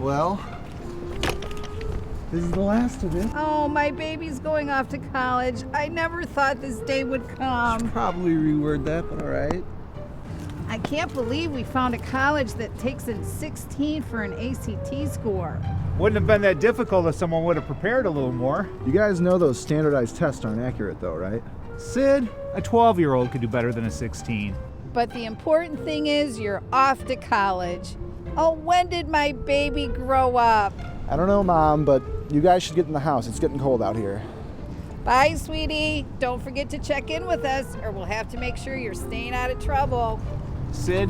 Well, this is the last of it. Oh, my baby's going off to college. I never thought this day would come. Probably reword that, but all right. I can't believe we found a college that takes in 16 for an ACT score. Wouldn't have been that difficult if someone would have prepared a little more. You guys know those standardized tests aren't accurate, though, right? Sid, a 12-year-old could do better than a 16. But the important thing is you're off to college. Oh, when did my baby grow up? I don't know, Mom, but you guys should get in the house. It's getting cold out here. Bye, sweetie. Don't forget to check in with us, or we'll have to make sure you're staying out of trouble. Sid,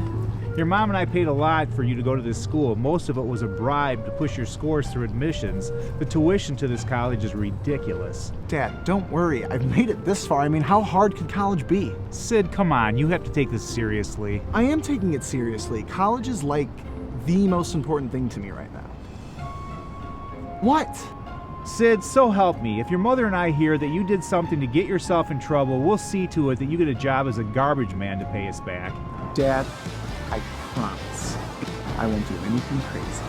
your mom and I paid a lot for you to go to this school. Most of it was a bribe to push your scores through admissions. The tuition to this college is ridiculous. Dad, don't worry. I've made it this far. I mean, how hard could college be? Sid, come on. You have to take this seriously. I am taking it seriously. College is like the most important thing to me right now. What? Sid, so help me. If your mother and I hear that you did something to get yourself in trouble, we'll see to it that you get a job as a garbage man to pay us back. Dad, I promise I won't do anything crazy.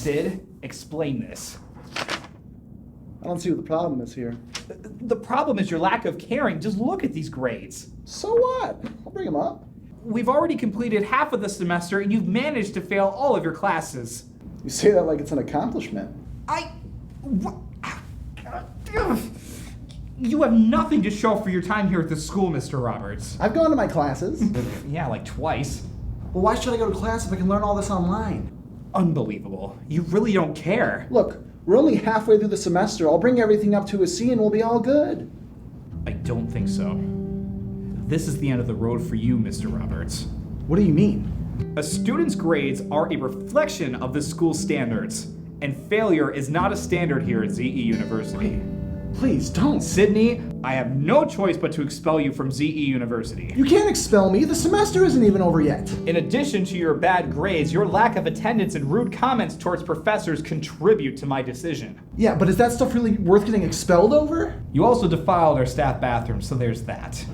Sid, explain this. I don't see what the problem is here. The problem is your lack of caring. Just look at these grades. So what? I'll bring them up. We've already completed half of the semester and you've managed to fail all of your classes. You say that like it's an accomplishment. You have nothing to show for your time here at the school, Mr. Roberts. I've gone to my classes. Yeah, like twice. Well, why should I go to class if I can learn all this online? Unbelievable. You really don't care. Look, we're only halfway through the semester. I'll bring everything up to a C and we'll be all good. I don't think so. This is the end of the road for you, Mr. Roberts. What do you mean? A student's grades are a reflection of the school's standards, and failure is not a standard here at ZE University. Please don't. Sidney, I have no choice but to expel you from ZE University. You can't expel me. The semester isn't even over yet. In addition to your bad grades, your lack of attendance and rude comments towards professors contribute to my decision. Yeah, but is that stuff really worth getting expelled over? You also defiled our staff bathroom, so there's that.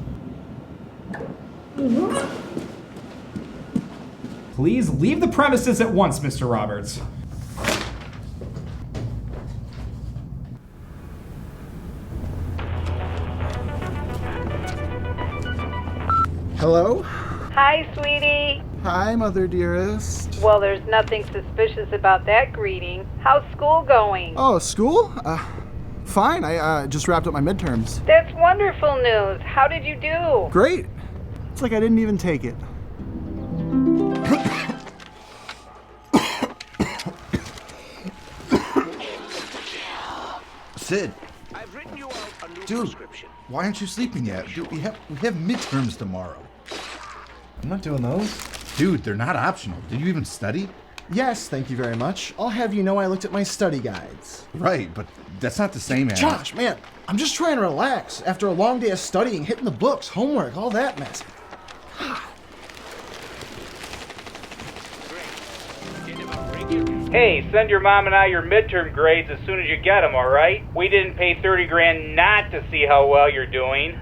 Please leave the premises at once, Mr. Roberts. Hello? Hi, sweetie. Hi, Mother Dearest. Well, there's nothing suspicious about that greeting. How's school going? Oh, school? Fine. I just wrapped up my midterms. That's wonderful news. How did you do? Great. It's like I didn't even take it. Sid, I've written you out a new dude, prescription. why aren't you sleeping yet? Dude, we have midterms tomorrow. I'm not doing those. Dude, they're not optional. Did you even study? Yes, thank you very much. I'll have you know I looked at my study guides. Right, but that's not the same as... Josh, man, I'm just trying to relax after a long day of studying, hitting the books, homework, all that mess. Hey, send your mom and I your midterm grades as soon as you get them, all right? We didn't pay 30 grand not to see how well you're doing.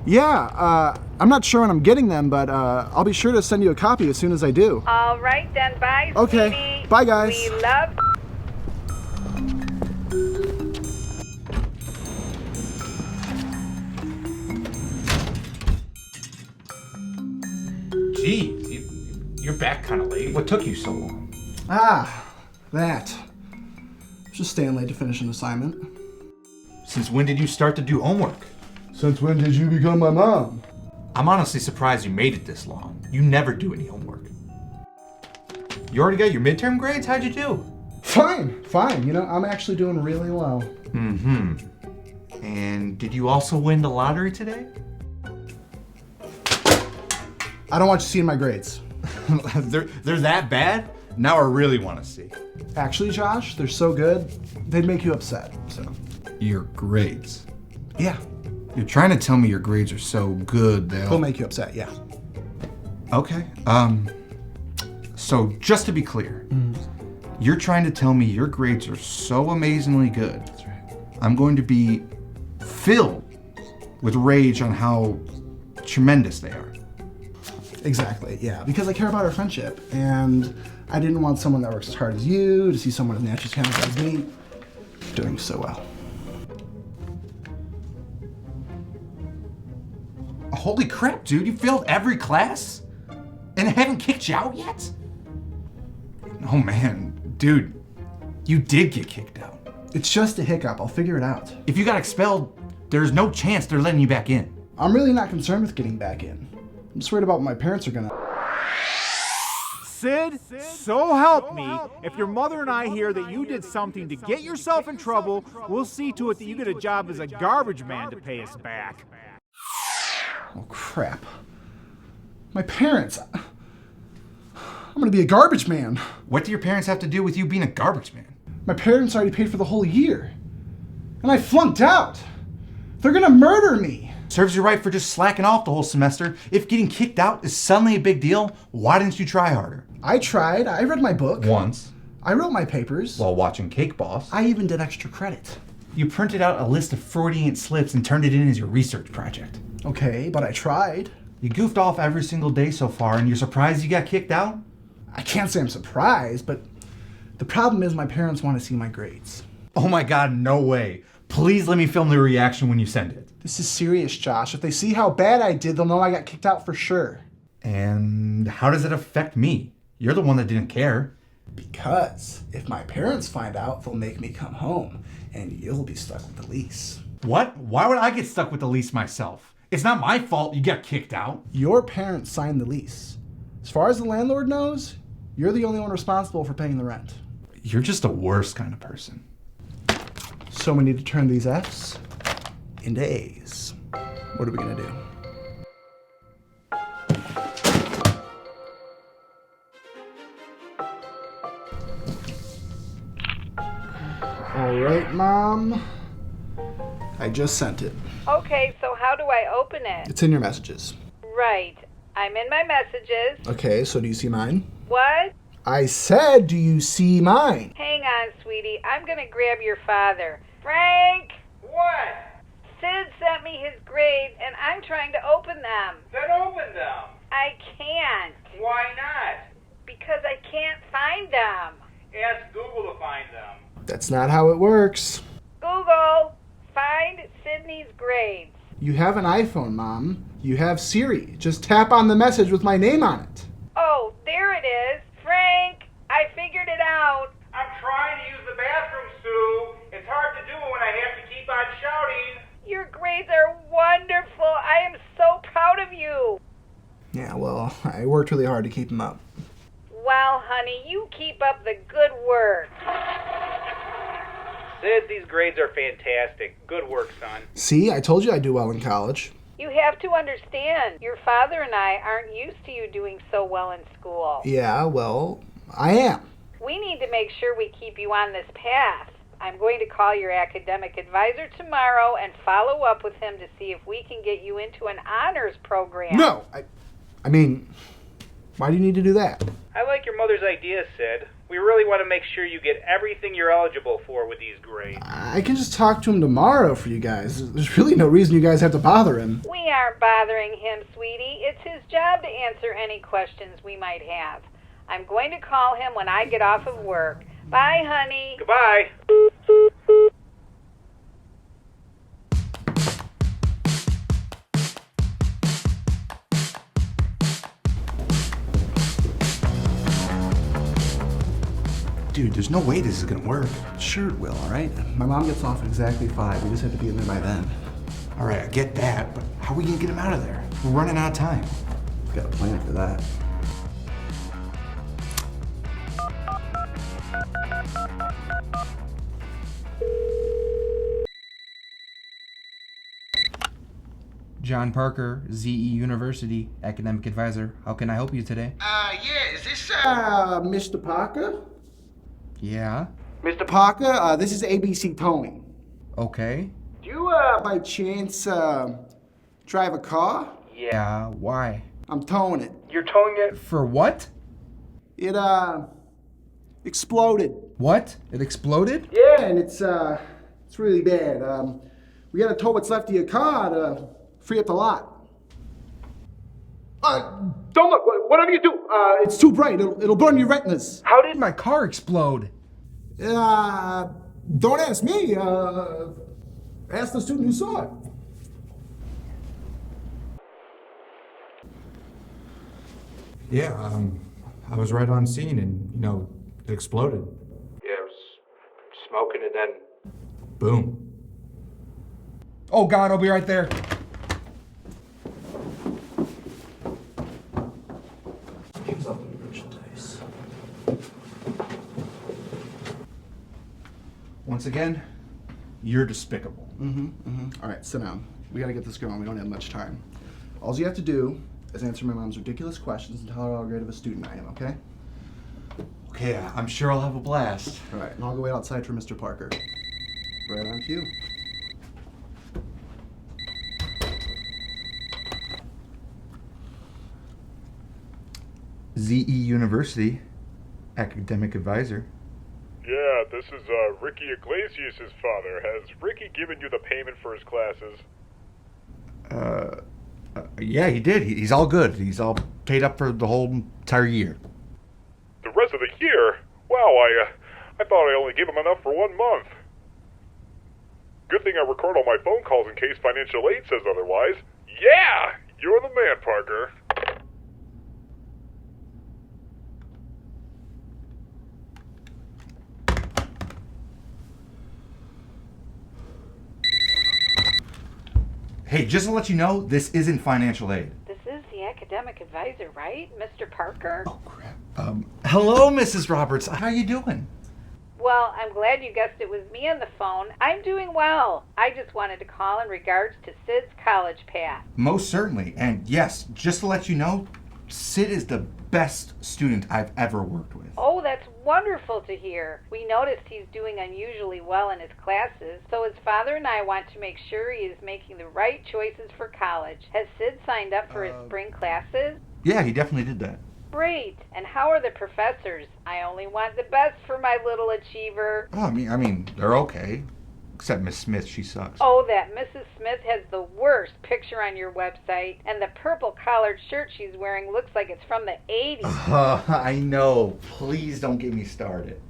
Yeah, I'm not sure when I'm getting them, but I'll be sure to send you a copy as soon as I do. All right, then. Bye, Okay. sweetie. Bye, guys. We love... Geez, you're back kind of late. What took you so long? That. Just staying late to finish an assignment. Since when did you start to do homework? Since when did you become my mom? I'm honestly surprised you made it this long. You never do any homework. You already got your midterm grades? How'd you do? Fine. You know, I'm actually doing really well. Mm-hmm. And did you also win the lottery today? I don't want you seeing my grades. they're that bad? Now I really want to see. Actually, Josh, they're so good, they'd make you upset, so. Your grades? Yeah, You're trying to tell me your grades are so good they'll make you upset, yeah. Okay. So just to be clear, you're trying to tell me your grades are so amazingly good. That's right. I'm going to be filled with rage on how tremendous they are. Exactly, yeah, because I care about our friendship, and I didn't want someone that works as hard as you to see someone as naturally talented as me doing so well. Holy crap, dude, you failed every class? And they haven't kicked you out yet? Oh man, dude, you did get kicked out. It's just a hiccup, I'll figure it out. If you got expelled, there's no chance they're letting you back in. I'm really not concerned with getting back in. I'm just worried about what my parents are gonna... Sid, so help me, if your mother and I hear that you did something to get yourself in trouble, we'll see to it that you get a job as a garbage man to pay us back. Oh crap. My parents... I'm gonna be a garbage man. What do your parents have to do with you being a garbage man? My parents already paid for the whole year. And I flunked out. They're gonna murder me. Serves you right for just slacking off the whole semester. If getting kicked out is suddenly a big deal, why didn't you try harder? I tried. I read my book. Once, I wrote my papers. while watching Cake Boss, I even did extra credit. you printed out a list of Freudian slips and turned it in as your research project. Okay, but I tried. You goofed off every single day so far and you're surprised you got kicked out? I can't say I'm surprised, but the problem is my parents want to see my grades. Oh my god, no way. Please let me film the reaction when you send it. This is serious, Josh. If they see how bad I did, they'll know I got kicked out for sure. And how does it affect me? You're the one that didn't care. Because if my parents find out, they'll make me come home, and you'll be stuck with the lease. What? Why would I get stuck with the lease myself? It's not my fault you got kicked out. Your parents signed the lease. As far as the landlord knows, you're the only one responsible for paying the rent. You're just the worst kind of person. So we need to turn these F's into A's. What are we gonna do? All right, Mom. I just sent it. Okay, so how do I open it? It's in your messages. Right. I'm in my messages. Okay, so do you see mine? What? I said, do you see mine? Hang on, sweetie. I'm gonna grab your father. Frank! What? Sid sent me his grades, and I'm trying to open them. Then open them. I can't. Why not? Because I can't find them. Ask Google to find them. That's not how it works. Google, find Sidney's grades. You have an iPhone, Mom. You have Siri. Just tap on the message with my name on it. Oh, there it is. Frank, I figured it out. I'm trying to use the bathroom, Sue. It's hard to do when I have to keep on shouting. Your grades are wonderful. I am so proud of you. Yeah, well, I worked really hard to keep them up. Well, honey, you keep up the good work. Sid, these grades are fantastic. Good work, son. See, I told you I'd do well in college. You have to understand, your father and I aren't used to you doing so well in school. Yeah, well, I am. We need to make sure we keep you on this path. I'm going to call your academic advisor tomorrow and follow up with him to see if we can get you into an honors program. No, I mean, why do you need to do that? I like your mother's idea, Sid. We really want to make sure you get everything you're eligible for with these grades. I can just talk to him tomorrow for you guys. There's really no reason you guys have to bother him. We aren't bothering him, sweetie. It's his job to answer any questions we might have. I'm going to call him when I get off of work. Bye, honey. Goodbye. Dude, there's no way this is gonna work. Sure it will, all right? My mom gets off at exactly 5. We just have to be in there by then. All right, I get that, but how are we gonna get him out of there? We're running out of time. Got a plan for that. John Parker, ZE University, Academic Advisor. How can I help you today? Yeah, is this, Mr. Parker? Yeah. Mr. Parker, this is ABC Towing. Okay. Do you, by chance, drive a car? Yeah, why? I'm towing it. You're towing it? For what? It, exploded. What? It exploded? Yeah, and it's really bad. We gotta tow what's left of your car to free up the lot. Don't look. Whatever you do, it's too bright. It'll burn your retinas. How did my car explode? Don't ask me. Ask the student who saw it. Yeah, I was right on scene and, it exploded. Yeah, it was smoking and then... Boom. Oh God, I'll be right there. Once again, you're despicable. All right, sit down. We gotta get this going. We don't have much time. All you have to do is answer my mom's ridiculous questions and tell her how great of a student I am, okay? Okay, I'm sure I'll have a blast. All right, and I'll go wait outside for Mr. Parker. Right on cue. ZE University, Academic Advisor. Yeah, this is Ricky Iglesias' father. Has Ricky given you the payment for his classes? Yeah, he did. He's all good. He's all paid up for the whole entire year. The rest of the year? Wow, I thought I only gave him enough for 1 month. Good thing I record all my phone calls in case financial aid says otherwise. Yeah! You're the man, Parker. Hey, just to let you know, this isn't financial aid. This is the academic advisor, right? Mr. Parker? Oh, crap. Hello, Mrs. Roberts. How you doing? Well, I'm glad you guessed it was me on the phone. I'm doing well. I just wanted to call in regards to Sid's college path. Most certainly. And yes, just to let you know, Sid is the best student I've ever worked with. Oh, that's wonderful to hear. We noticed he's doing unusually well in his classes, so his father and I want to make sure he is making the right choices for college. Has Sid signed up for his spring classes? Yeah, he definitely did that. Great. And how are the professors? I only want the best for my little achiever. Oh, I mean, they're okay. Except Miss Smith, she sucks. Oh, that Mrs. Smith has the worst picture on your website, and the purple collared shirt she's wearing looks like it's from the 80s. I know. Please don't get me started.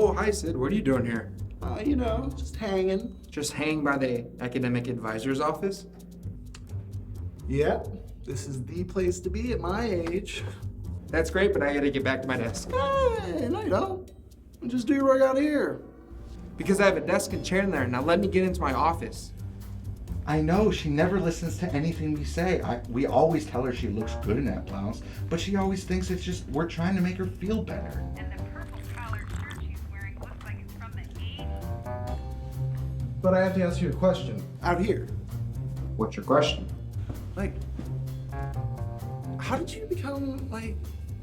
Oh, hi Sid. What are you doing here? Just hanging. Just hanging by the Academic Advisor's office? Yep, this is the place to be at my age. That's great, but I gotta get back to my desk. Hey, no you don't. Just do your work out here. Because I have a desk and chair in there. Now let me get into my office. I know, she never listens to anything we say. We always tell her she looks good in that blouse, but she always thinks it's just we're trying to make her feel better. And the purple collared shirt she's wearing looks like it's from the 80s. But I have to ask you a question. Out here. What's your question? Like, how did you become,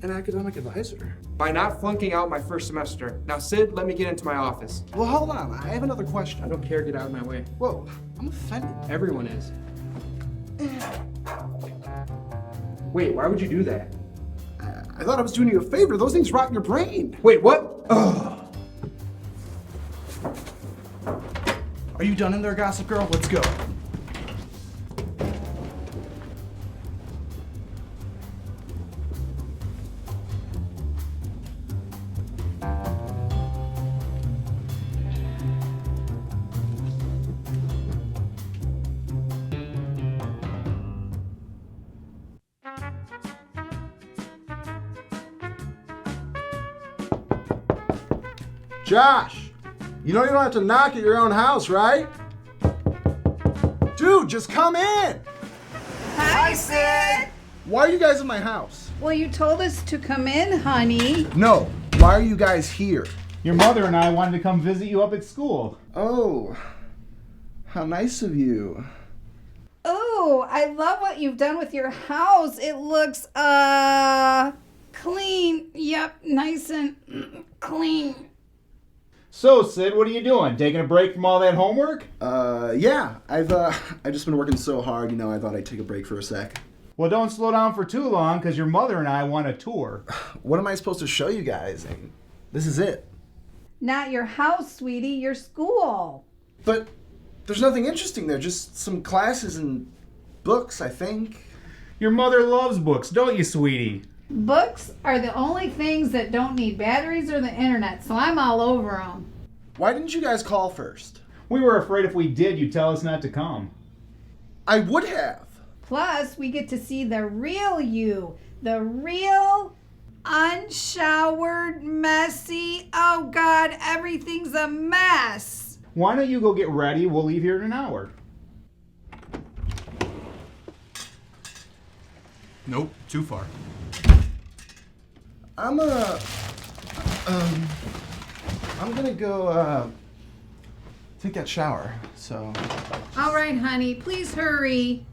an academic advisor? By not flunking out my first semester. Now Sid, let me get into my office. Well, hold on. I have another question. I don't care, get out of my way. Whoa, I'm offended. Everyone is. Wait, why would you do that? I thought I was doing you a favor. Those things rot in your brain. Wait, what? Ugh. Are you done in there, Gossip Girl? Let's go. Josh, you know you don't have to knock at your own house, right? Dude, just come in! Hi, Sid! Why are you guys in my house? Well, you told us to come in, honey. No, why are you guys here? Your mother and I wanted to come visit you up at school. Oh, how nice of you. Oh, I love what you've done with your house. It looks, clean. Yep, nice and clean. So, Sid, what are you doing? Taking a break from all that homework? Yeah, I've just been working so hard, you know, I thought I'd take a break for a sec. Well, don't slow down for too long, because your mother and I want a tour. What am I supposed to show you guys? This is it. Not your house, sweetie, your school. But there's nothing interesting there, just some classes and books, I think. Your mother loves books, don't you, sweetie? Books are the only things that don't need batteries or the internet, so I'm all over them. Why didn't you guys call first? We were afraid if we did, you'd tell us not to come. I would have. Plus, we get to see the real you. The real, unshowered, messy, oh God, everything's a mess. Why don't you go get ready? We'll leave here in an hour. Nope, too far. I'm gonna go, take that shower, so. All right, honey, please hurry.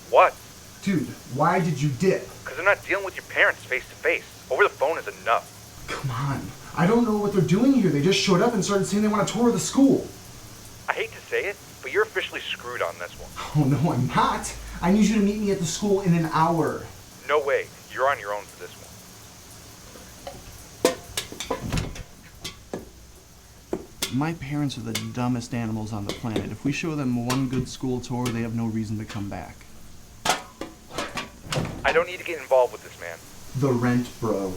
What? Dude, why did you dip? Because I'm not dealing with your parents face to face. Over the phone is enough. Come on. I don't know what they're doing here. They just showed up and started saying they want to tour the school. I hate to say it, but you're officially screwed on this one. Oh, no, I'm not. I need you to meet me at the school in an hour. No way. You're on your own for this one. My parents are the dumbest animals on the planet. If we show them one good school tour, they have no reason to come back. I don't need to get involved with this, man. The rent, bro.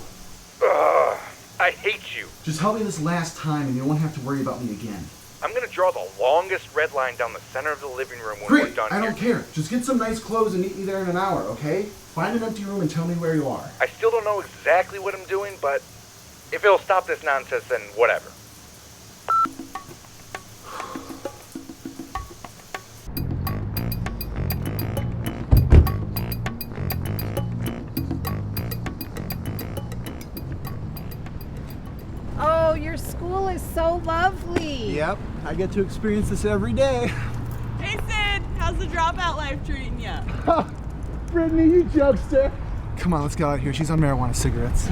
Ugh, I hate you. Just help me this last time and you won't have to worry about me again. I'm gonna draw the longest red line down the center of the living room when we're Great, done I here. don't care. Just get some nice clothes and meet me there in an hour, okay? Find an empty room and tell me where you are. I still don't know exactly what I'm doing, but if it'll stop this nonsense, then whatever. Oh, your school is so lovely. Yep, I get to experience this every day. Hey Sid, how's the dropout life treating you? Brittany, you jokester. Come on, let's get out of here. She's on marijuana cigarettes.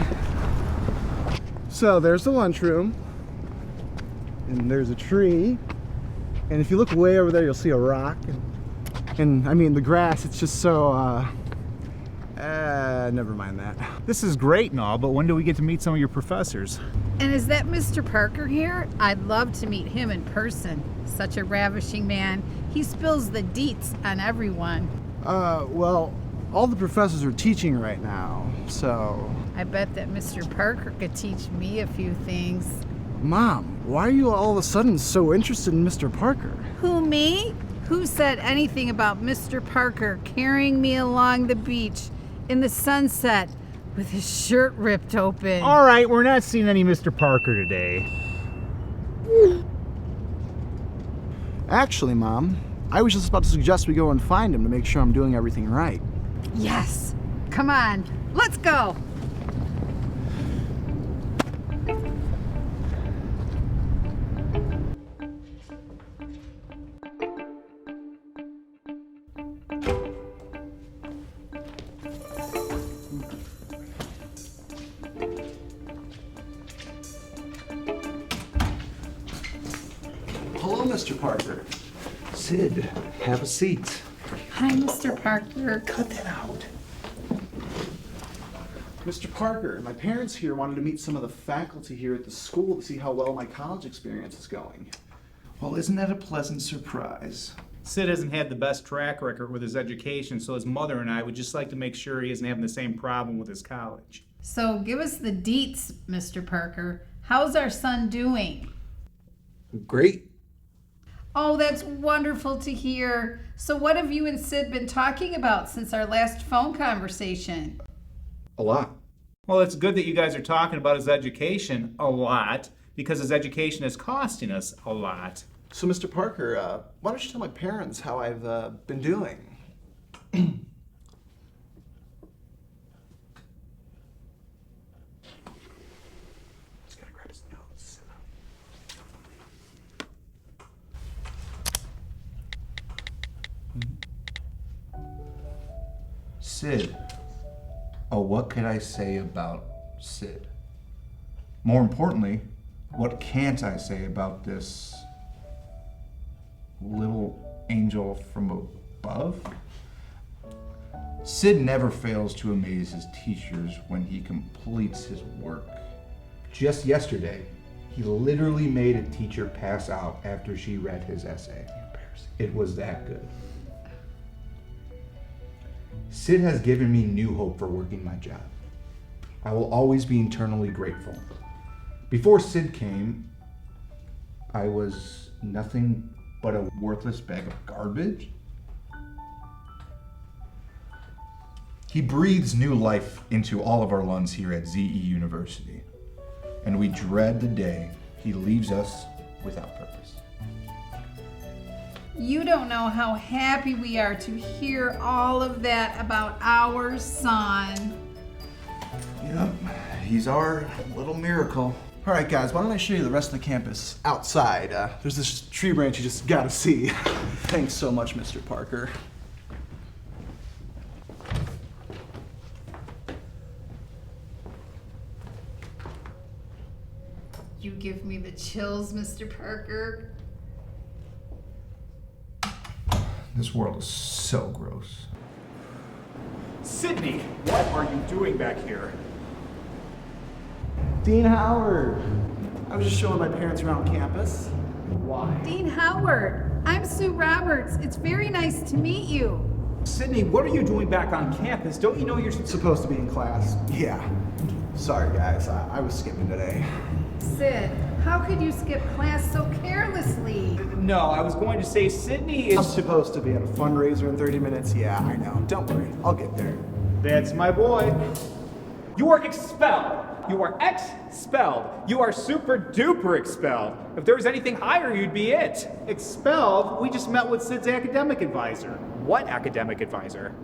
So there's the lunchroom. And there's a tree. And if you look way over there, you'll see a rock. And I mean, the grass, it's just so, never mind that. This is great and all, but when do we get to meet some of your professors? And is that Mr. Parker here? I'd love to meet him in person. Such a ravishing man. He spills the deets on everyone. Well, all the professors are teaching right now, so... I bet that Mr. Parker could teach me a few things. Mom, why are you all of a sudden so interested in Mr. Parker? Who, me? Who said anything about Mr. Parker carrying me along the beach in the sunset with his shirt ripped open? All right, we're not seeing any Mr. Parker today. Actually, Mom, I was just about to suggest we go and find him to make sure I'm doing everything right. Yes. Come on, let's go. Hello, Mr. Parker. Sid, have a seat. Hi, Mr. Parker. Cut that out. Mr. Parker, my parents here wanted to meet some of the faculty here at the school to see how well my college experience is going. Well, isn't that a pleasant surprise? Sid hasn't had the best track record with his education, so his mother and I would just like to make sure he isn't having the same problem with his college. So give us the deets, Mr. Parker. How's our son doing? Great. Oh, that's wonderful to hear. So what have you and Sid been talking about since our last phone conversation? A lot. Well, it's good that you guys are talking about his education a lot, because his education is costing us a lot. So, Mr. Parker, why don't you tell my parents how I've been doing? Just gotta grab his notes. Sid. Oh, what could I say about Sid? More importantly, what can't I say about this little angel from above? Sid never fails to amaze his teachers when he completes his work. Just yesterday, he literally made a teacher pass out after she read his essay. It was that good. Sid has given me new hope for working my job. I will always be eternally grateful. Before Sid came, I was nothing but a worthless bag of garbage. He breathes new life into all of our lungs here at ZE University, and we dread the day he leaves us without purpose. You don't know how happy we are to hear all of that about our son. Yep, he's our little miracle. All right, guys, why don't I show you the rest of the campus outside? There's this tree branch you just gotta see. Thanks so much, Mr. Parker. You give me the chills, Mr. Parker. This world is so gross. Sidney, what are you doing back here? Dean Howard. I was just showing my parents around campus. Why? Dean Howard, I'm Sue Roberts. It's very nice to meet you. Sidney, what are you doing back on campus? Don't you know you're Supposed to be in class. Yeah. Sorry, guys. I was skipping today. Sid, how could you skip class so carelessly? No, I was going to say Sidney I'm is... supposed to be at a fundraiser in 30 minutes. Yeah, I know. Don't worry. I'll get there. That's my boy. You are expelled. You are expelled. You are super duper expelled. If there was anything higher, you'd be it. Expelled? We just met with Sid's academic advisor. What academic advisor?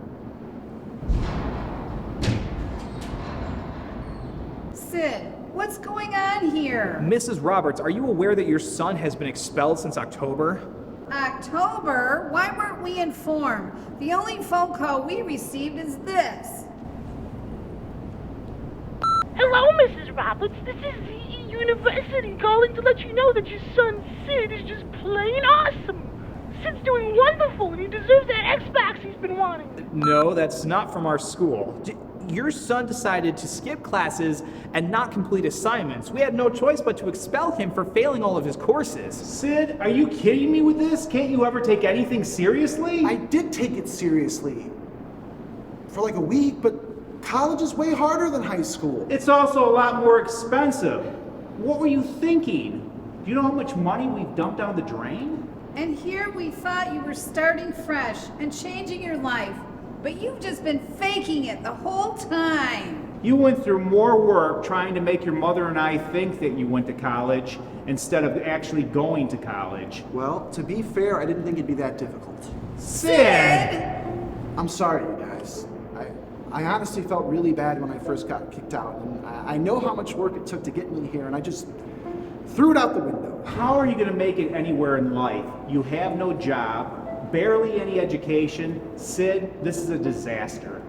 Sid, what's going on here? Mrs. Roberts, are you aware that your son has been expelled since October? October? Why weren't we informed? The only phone call we received is this. Hello, Mrs. Roberts. This is ZE University calling to let you know that your son Sid is just plain awesome. Sid's doing wonderful, and he deserves that Xbox he's been wanting. No, that's not from our school. Your son decided to skip classes and not complete assignments. We had no choice but to expel him for failing all of his courses. Sid, are you kidding me with this? Can't you ever take anything seriously? I did take it seriously. For like a week, but college is way harder than high school. It's also a lot more expensive. What were you thinking? Do you know how much money we've dumped down the drain? And here we thought you were starting fresh and changing your life, but you've just been faking it the whole time. You went through more work trying to make your mother and I think that you went to college instead of actually going to college. Well, to be fair, I didn't think it'd be that difficult. Sid! I'm sorry, you guys. I honestly felt really bad when I first got kicked out, and I know how much work it took to get me here, and I just threw it out the window. How are you going to make it anywhere in life? You have no job, barely any education. Sid, this is a disaster.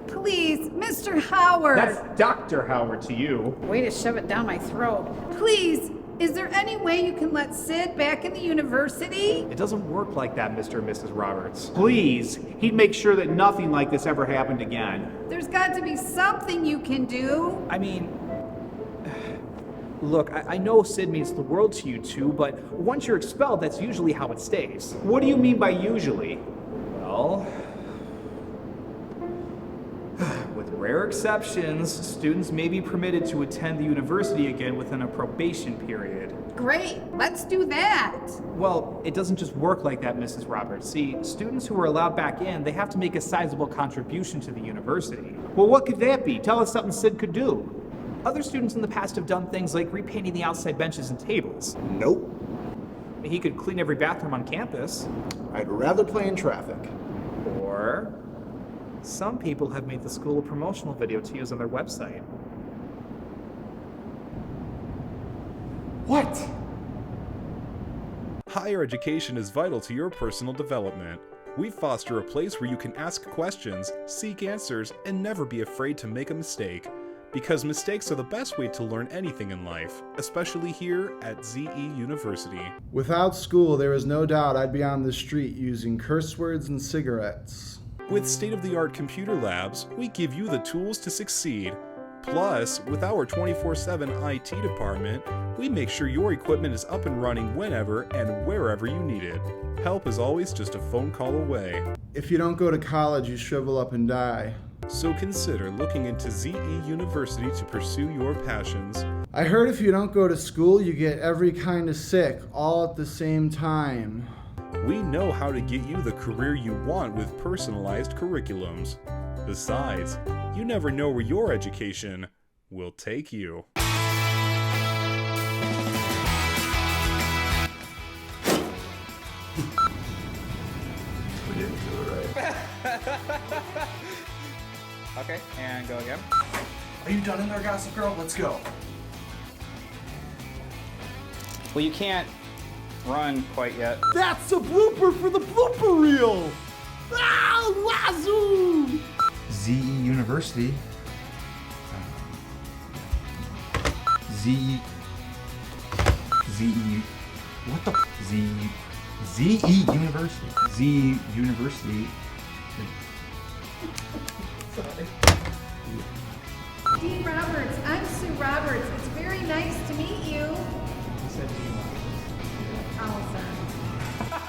Please, Mr. Howard. That's Dr. Howard to you. Way to shove it down my throat. Please, is there any way you can let Sid back in the university? It doesn't work like that, Mr. and Mrs. Roberts. Please, he'd make sure that nothing like this ever happened again. There's got to be something you can do. I mean, Look, I know Sid means the world to you two, but once you're expelled, that's usually how it stays. What do you mean by usually? Well, with rare exceptions, students may be permitted to attend the university again within a probation period. Great, let's do that. Well, it doesn't just work like that, Mrs. Roberts. See, students who are allowed back in, they have to make a sizable contribution to the university. Well, what could that be? Tell us something Sid could do. Other students in the past have done things like repainting the outside benches and tables. Nope. He could clean every bathroom on campus. I'd rather play in traffic. Or some people have made the school a promotional video to use on their website. What? Higher education is vital to your personal development. We foster a place where you can ask questions, seek answers, and never be afraid to make a mistake. Because mistakes are the best way to learn anything in life, especially here at ZE University. Without school, there is no doubt I'd be on the street using curse words and cigarettes. With state-of-the-art computer labs, we give you the tools to succeed. Plus, with our 24/7 IT department, we make sure your equipment is up and running whenever and wherever you need it. Help is always just a phone call away. If you don't go to college, you shrivel up and die. So consider looking into ZE University to pursue your passions. I heard if you don't go to school, you get every kind of sick, all at the same time. We know how to get you the career you want with personalized curriculums. Besides, you never know where your education will take you. We didn't do it right. Okay, and go again. Are you done in there, Gossip Girl? Let's go. Well, you can't run quite yet. That's a blooper for the blooper reel! Ah, wazoo! ZE University. ZE. What the? ZE University. ZE University. Sorry. Dean Roberts, I'm Sue Roberts. It's very nice to meet you. You said Dean Roberts. Oh, sorry.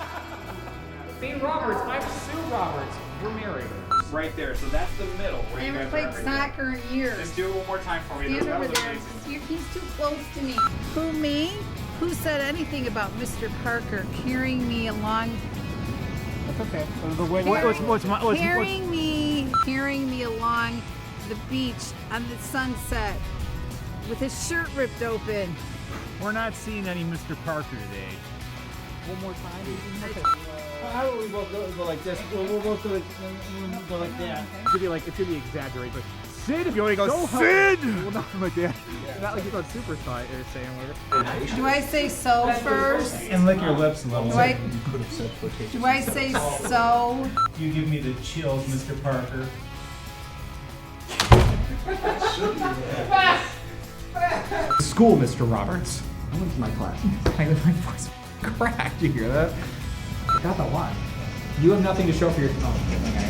Dean Roberts, I'm Sue Roberts. We're married. Right there, so that's the middle. I haven't played soccer in years. Just do it one more time for me. Stand That over was there. amazing. He's too close to me. Who, me? Who said anything about Mr. Parker carrying me along? That's okay. Carrying me along the beach on the sunset with his shirt ripped open. We're not seeing any Mr. Parker today. One more time. How about we both go like this? We'll both go like that. It could be exaggerate, but Sid, if you want to go, Sid! Well, not like that. Not like you go super saying whatever. Do I say so first? And lick your lips a little. Do I say so? You give me the chills, Mr. Parker. School, Mr. Roberts. I went to my class. My voice cracked. You hear that? I got that one. You have nothing to show for your. Oh, okay.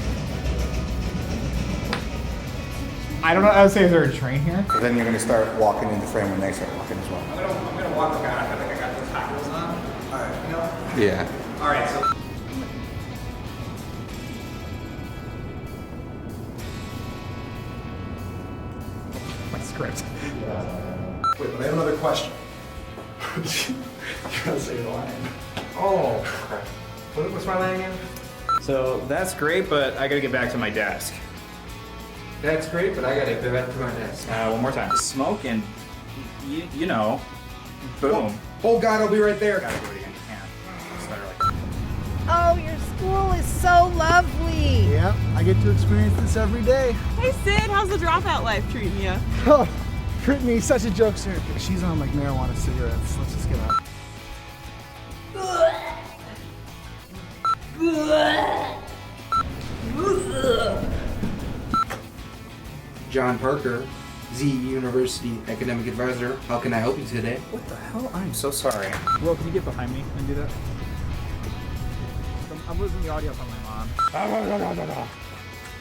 I don't know. I would say, is there a train here? So then you're going to start walking into frame when they start walking as well. I'm gonna walk like I think I got those hot heels on. All right. You know. Yeah. All right. So. My script. Wait, but I have another question. You gotta say the line. Oh, crap. What's my line again? So that's great, but I gotta get back to my desk. That's great, but I gotta go back to my desk. One more time. Smoke and, you know, boom. Oh God, I'll be right there. Gotta do it again. You can't. It's better like Oh, your school is so lovely. Yep, I get to experience this every day. Hey Sid, how's the dropout life treating you? Oh, Brittany, such a jokester. She's on like marijuana cigarettes. Let's just get out. John Parker, ZE University Academic Advisor. How can I help you today? What the hell? I'm so sorry. Will, can you get behind me and do that? I'm losing the audio from my mom.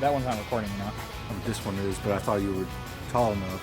That one's not recording, you know? This one is, but I thought you were tall enough.